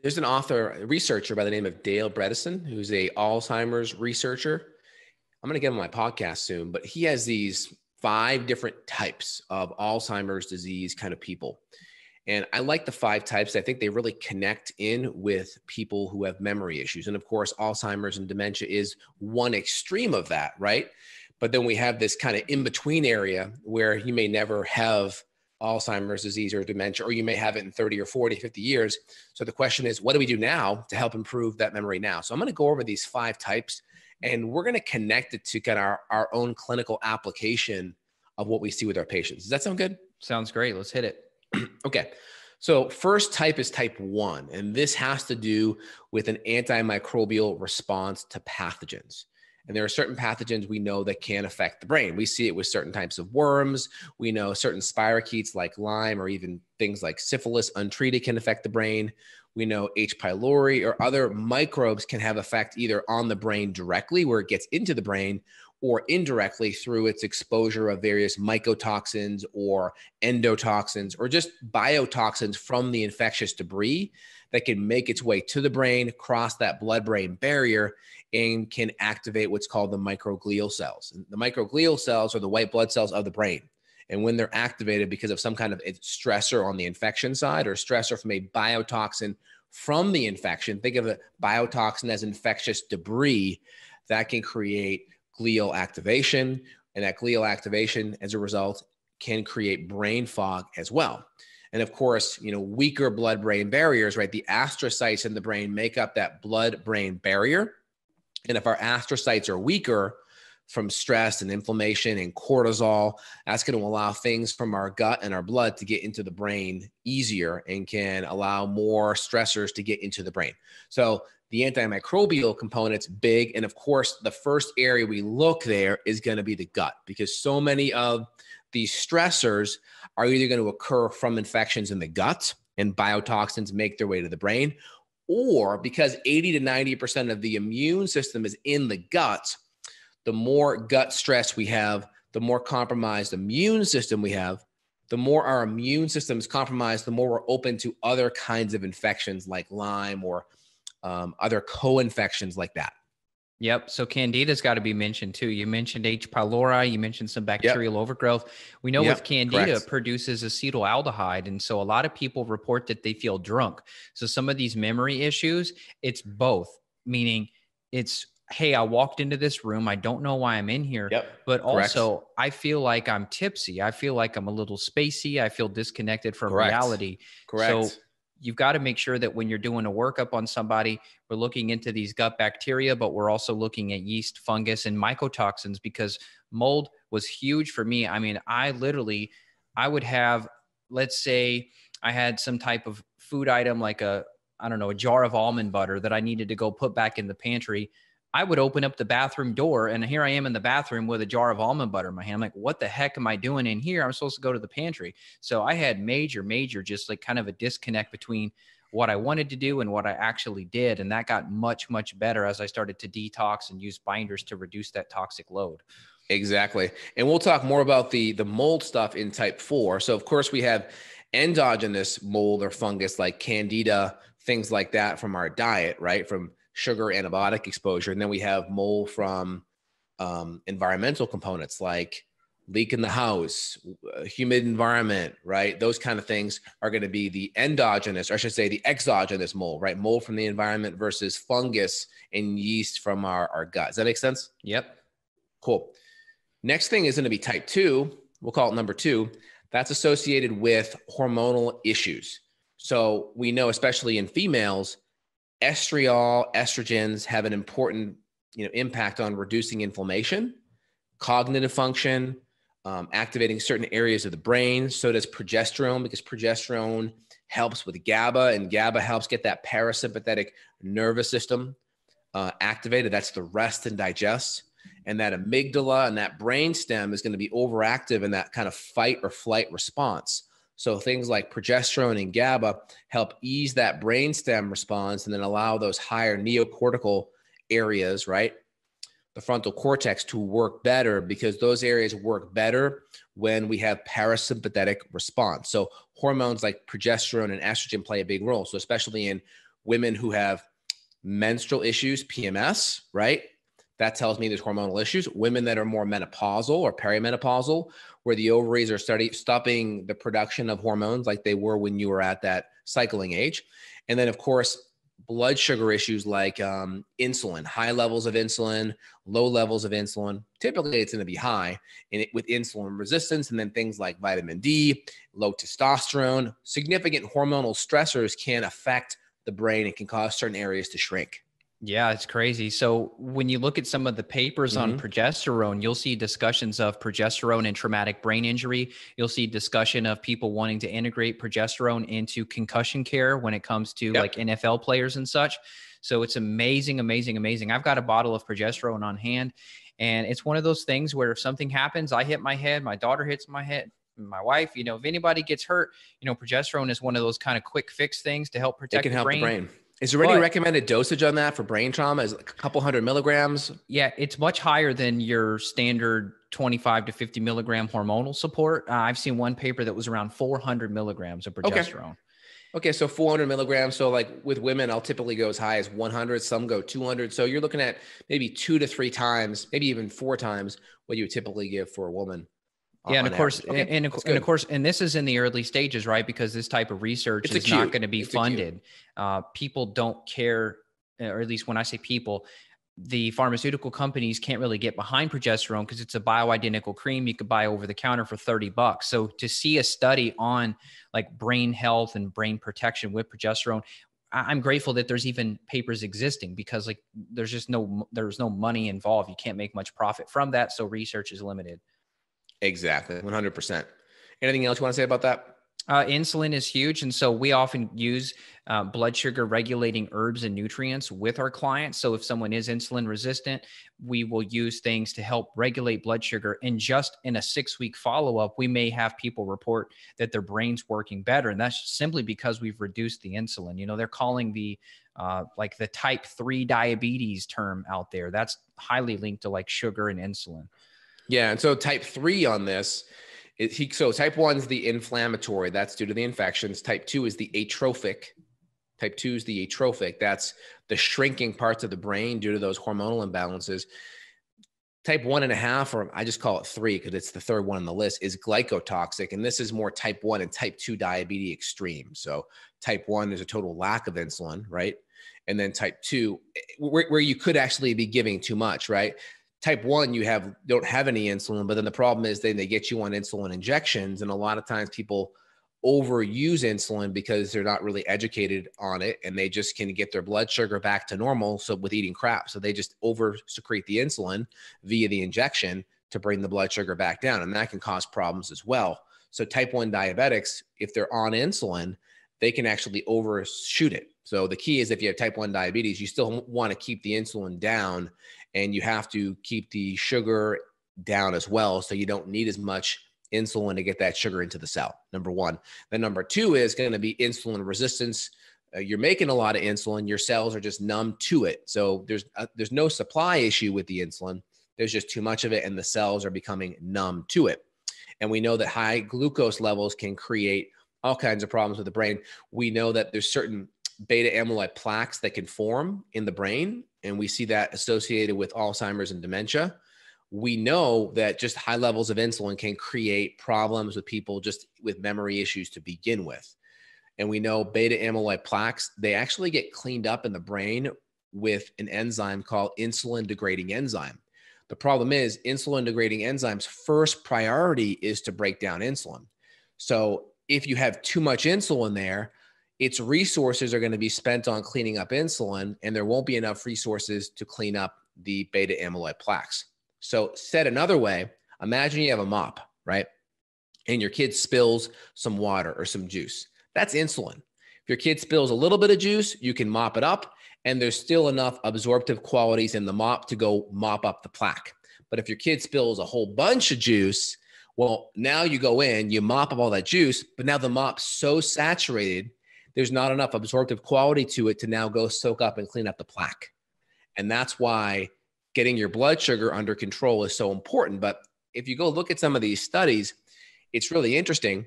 There's an author, a researcher by the name of Dale Bredesen, who's a Alzheimer's researcher. I'm going to get him on my podcast soon, but he has these 5 different types of Alzheimer's disease kind of people. And I like the 5 types. I think they really connect in with people who have memory issues. And of course, Alzheimer's and dementia is one extreme of that, right? But then we have this kind of in-between area where you may never have Alzheimer's disease or dementia, or you may have it in 30 or 40, 50 years. So the question is, what do we do now to help improve that memory now? So I'm going to go over these 5 types, and we're going to connect it to kind of our own clinical application of what we see with our patients. Does that sound good? Sounds great. Let's hit it. Okay. So first type is type 1, and this has to do with an antimicrobial response to pathogens. And there are certain pathogens we know that can affect the brain. We see it with certain types of worms. We know certain spirochetes like Lyme or even things like syphilis untreated can affect the brain. We know H. pylori or other microbes can have effect either on the brain directly where it gets into the brain, or indirectly through its exposure of various mycotoxins or endotoxins or just biotoxins from the infectious debris that can make its way to the brain, cross that blood-brain barrier, and can activate what's called the microglial cells. And the microglial cells are the white blood cells of the brain. And when they're activated because of some kind of stressor on the infection side or stressor from a biotoxin from the infection, think of a biotoxin as infectious debris, that can create glial activation, and that glial activation as a result can create brain fog as well. And of course, weaker blood-brain barriers, right? The astrocytes in the brain make up that blood-brain barrier. And if our astrocytes are weaker from stress and inflammation and cortisol, that's going to allow things from our gut and our blood to get into the brain easier and can allow more stressors to get into the brain. So the antimicrobial component's big. And of course, the first area we look there is going to be the gut, because so many of these stressors are either going to occur from infections in the gut and biotoxins make their way to the brain, or because 80 to 90% of the immune system is in the gut, the more gut stress we have, the more compromised immune system we have, the more our immune system is compromised, the more we're open to other kinds of infections like Lyme or other co-infections like that. Yep. So Candida's got to be mentioned too. You mentioned H. pylori. You mentioned some bacterial overgrowth. We know with Candida, it produces acetaldehyde. And so a lot of people report that they feel drunk. So some of these memory issues, it's both, meaning it's, hey, I walked into this room. I don't know why I'm in here, but also I feel like I'm tipsy. I feel like I'm a little spacey. I feel disconnected from reality. So you've got to make sure that when you're doing a workup on somebody, we're looking into these gut bacteria, but we're also looking at yeast, fungus, and mycotoxins, because mold was huge for me. I mean, I would have, let's say I had some type of food item like a jar of almond butter that I needed to go put back in the pantry. I would open up the bathroom door, and here I am in the bathroom with a jar of almond butter in my hand. I'm like, what the heck am I doing in here? I'm supposed to go to the pantry. So I had major, just like kind of a disconnect between what I wanted to do and what I actually did. And that got much, much better as I started to detox and use binders to reduce that toxic load. Exactly. And we'll talk more about the mold stuff in type 4. So of course we have endogenous mold or fungus like Candida, things like that from our diet, right? From sugar antibiotic exposure. And then we have mold from environmental components like leak in the house, humid environment, right? Those kind of things are going to be the endogenous, or I should say the exogenous mold, right? Mold from the environment versus fungus and yeast from our gut. Does that make sense? Yep. Cool. Next thing is going to be type 2. We'll call it number 2. That's associated with hormonal issues. So we know, especially in females, estriol, estrogens have an important impact on reducing inflammation, cognitive function, activating certain areas of the brain. So does progesterone, because progesterone helps with GABA, and GABA helps get that parasympathetic nervous system activated. That's the rest and digest. And that amygdala and that brainstem is going to be overactive in that kind of fight or flight response. So things like progesterone and GABA help ease that brainstem response and then allow those higher neocortical areas, right? The frontal cortex to work better, because those areas work better when we have parasympathetic response. So hormones like progesterone and estrogen play a big role. So especially in women who have menstrual issues, PMS, right? That tells me there's hormonal issues. Women that are more menopausal or perimenopausal, where the ovaries are stopping the production of hormones like they were when you were at that cycling age. And then, of course, blood sugar issues like insulin, high levels of insulin, low levels of insulin. Typically, it's going to be high with insulin resistance, and then things like vitamin D, low testosterone. Significant hormonal stressors can affect the brain and can cause certain areas to shrink. Yeah, it's crazy. So when you look at some of the papers on progesterone, you'll see discussions of progesterone and traumatic brain injury. You'll see discussion of people wanting to integrate progesterone into concussion care when it comes to like NFL players and such. So it's amazing, amazing, amazing. I've got a bottle of progesterone on hand, and it's one of those things where if something happens, I hit my head, my daughter hits my head, my wife, you know, if anybody gets hurt, you know, progesterone is one of those kind of quick fix things to help protect the brain. Is there any recommended dosage on that for brain trauma? Is it like a couple hundred milligrams? Yeah, it's much higher than your standard 25 to 50 milligram hormonal support. I've seen one paper that was around 400 milligrams of progesterone. Okay, so 400 milligrams. So like with women, I'll typically go as high as 100. Some go 200. So you're looking at maybe 2 to 3 times, maybe even 4 times what you would typically give for a woman. Yeah, and of course, and of course, and this is in the early stages, right? Because this type of research is not going to be funded. People don't care, or at least when I say people, the pharmaceutical companies can't really get behind progesterone because it's a bioidentical cream you could buy over the counter for $30. So to see a study on like brain health and brain protection with progesterone, I'm grateful that there's even papers existing, because like there's no money involved. You can't make much profit from that, so research is limited. Exactly. 100%. Anything else you want to say about that? Insulin is huge. And so we often use blood sugar regulating herbs and nutrients with our clients. So if someone is insulin resistant, we will use things to help regulate blood sugar. And just in a 6-week follow-up, we may have people report that their brain's working better. And that's simply because we've reduced the insulin. You know, they're calling the like the type 3 diabetes term out there. That's highly linked to like sugar and insulin. Yeah. And so type 3 on this, so type 1 is the inflammatory. That's due to the infections. Type 2 is the atrophic. Type 2 is the atrophic. That's the shrinking parts of the brain due to those hormonal imbalances. Type 1.5, or I just call it 3 because it's the third one on the list, is glycotoxic. And this is more type 1 and type 2 diabetes extreme. So type 1 is a total lack of insulin, right? And then type 2, where you could actually be giving too much, right? Type 1, you don't have any insulin, but then the problem is then they get you on insulin injections. And a lot of times people overuse insulin because they're not really educated on it, and they just can get their blood sugar back to normal. So with eating crap, so they just over secrete the insulin via the injection to bring the blood sugar back down. And that can cause problems as well. So type 1 diabetics, if they're on insulin, they can actually overshoot it. So the key is if you have type 1 diabetes, you still want to keep the insulin down, and you have to keep the sugar down as well. So you don't need as much insulin to get that sugar into the cell, number one. Then number 2 is going to be insulin resistance. You're making a lot of insulin. Your cells are just numb to it. So there's no supply issue with the insulin. There's just too much of it, and the cells are becoming numb to it. And we know that high glucose levels can create all kinds of problems with the brain. We know that there's certain beta amyloid plaques that can form in the brain, and we see that associated with Alzheimer's and dementia. We know that just high levels of insulin can create problems with people just with memory issues to begin with. And we know beta amyloid plaques, they actually get cleaned up in the brain with an enzyme called insulin degrading enzyme. The problem is insulin degrading enzymes' first priority is to break down insulin. So if you have too much insulin there, its resources are going to be spent on cleaning up insulin, and there won't be enough resources to clean up the beta amyloid plaques. So said another way, imagine you have a mop, right? And your kid spills some water or some juice. That's insulin. If your kid spills a little bit of juice, you can mop it up, and there's still enough absorptive qualities in the mop to go mop up the plaque. But if your kid spills a whole bunch of juice, well, now you go in, you mop up all that juice, but now the mop's so saturated, there's not enough absorptive quality to it to now go soak up and clean up the plaque. And that's why getting your blood sugar under control is so important. But if you go look at some of these studies, it's really interesting.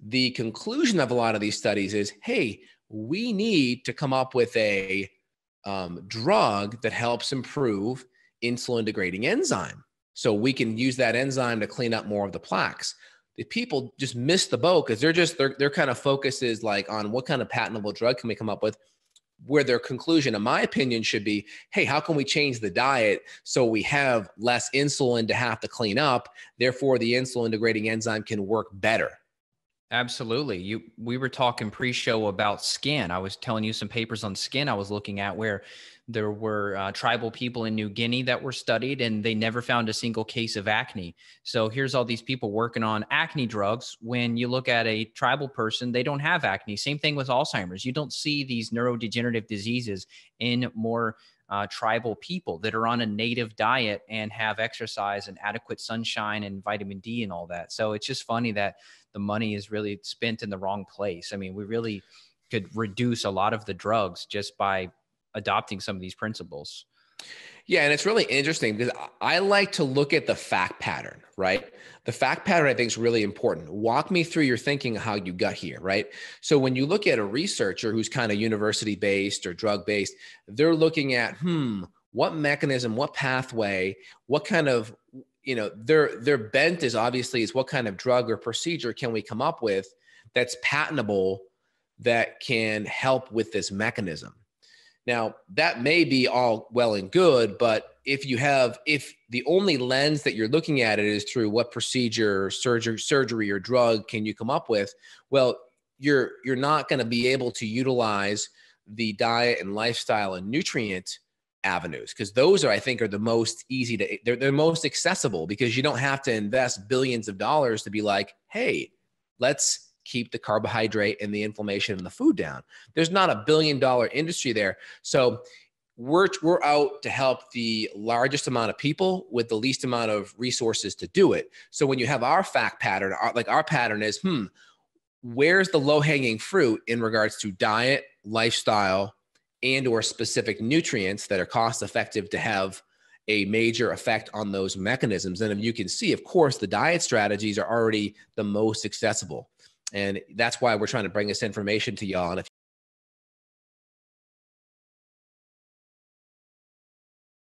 The conclusion of a lot of these studies is, hey, we need to come up with a drug that helps improve insulin degrading enzyme. So we can use that enzyme to clean up more of the plaques. The people just miss the boat because their kind of focus is like on what kind of patentable drug can we come up with, where their conclusion, in my opinion, should be, hey, how can we change the diet so we have less insulin to have to clean up? Therefore, the insulin degrading enzyme can work better. Absolutely. We were talking pre-show about skin. I was telling you some papers on skin I was looking at where there were tribal people in New Guinea that were studied, and they never found a single case of acne. So here's all these people working on acne drugs. When you look at a tribal person, they don't have acne. Same thing with Alzheimer's. You don't see these neurodegenerative diseases in more tribal people that are on a native diet and have exercise and adequate sunshine and vitamin D and all that. So it's just funny that the money is really spent in the wrong place. I mean, we really could reduce a lot of the drugs just by adopting some of these principles. Yeah. And it's really interesting because I like to look at the fact pattern, right? The fact pattern I think is really important. Walk me through your thinking of how you got here, right? So when you look at a researcher who's kind of university-based or drug-based, they're looking at, what mechanism, what pathway, what kind of, their bent is obviously is what kind of drug or procedure can we come up with that's patentable that can help with this mechanism. Now, that may be all well and good, but if the only lens that you're looking at it is through what procedure, surgery or drug can you come up with, well, you're not going to be able to utilize the diet and lifestyle and nutrient avenues, because those I think are the most easy to, they're most accessible because you don't have to invest billions of dollars to be like, hey, let's keep the carbohydrate and the inflammation and the food down. There's not $1 billion industry there. So we're out to help the largest amount of people with the least amount of resources to do it. So when you have our fact pattern, our pattern is, where's the low-hanging fruit in regards to diet, lifestyle, and or specific nutrients that are cost effective to have a major effect on those mechanisms. And if you can see, of course, the diet strategies are already the most accessible. And that's why we're trying to bring this information to y'all. And if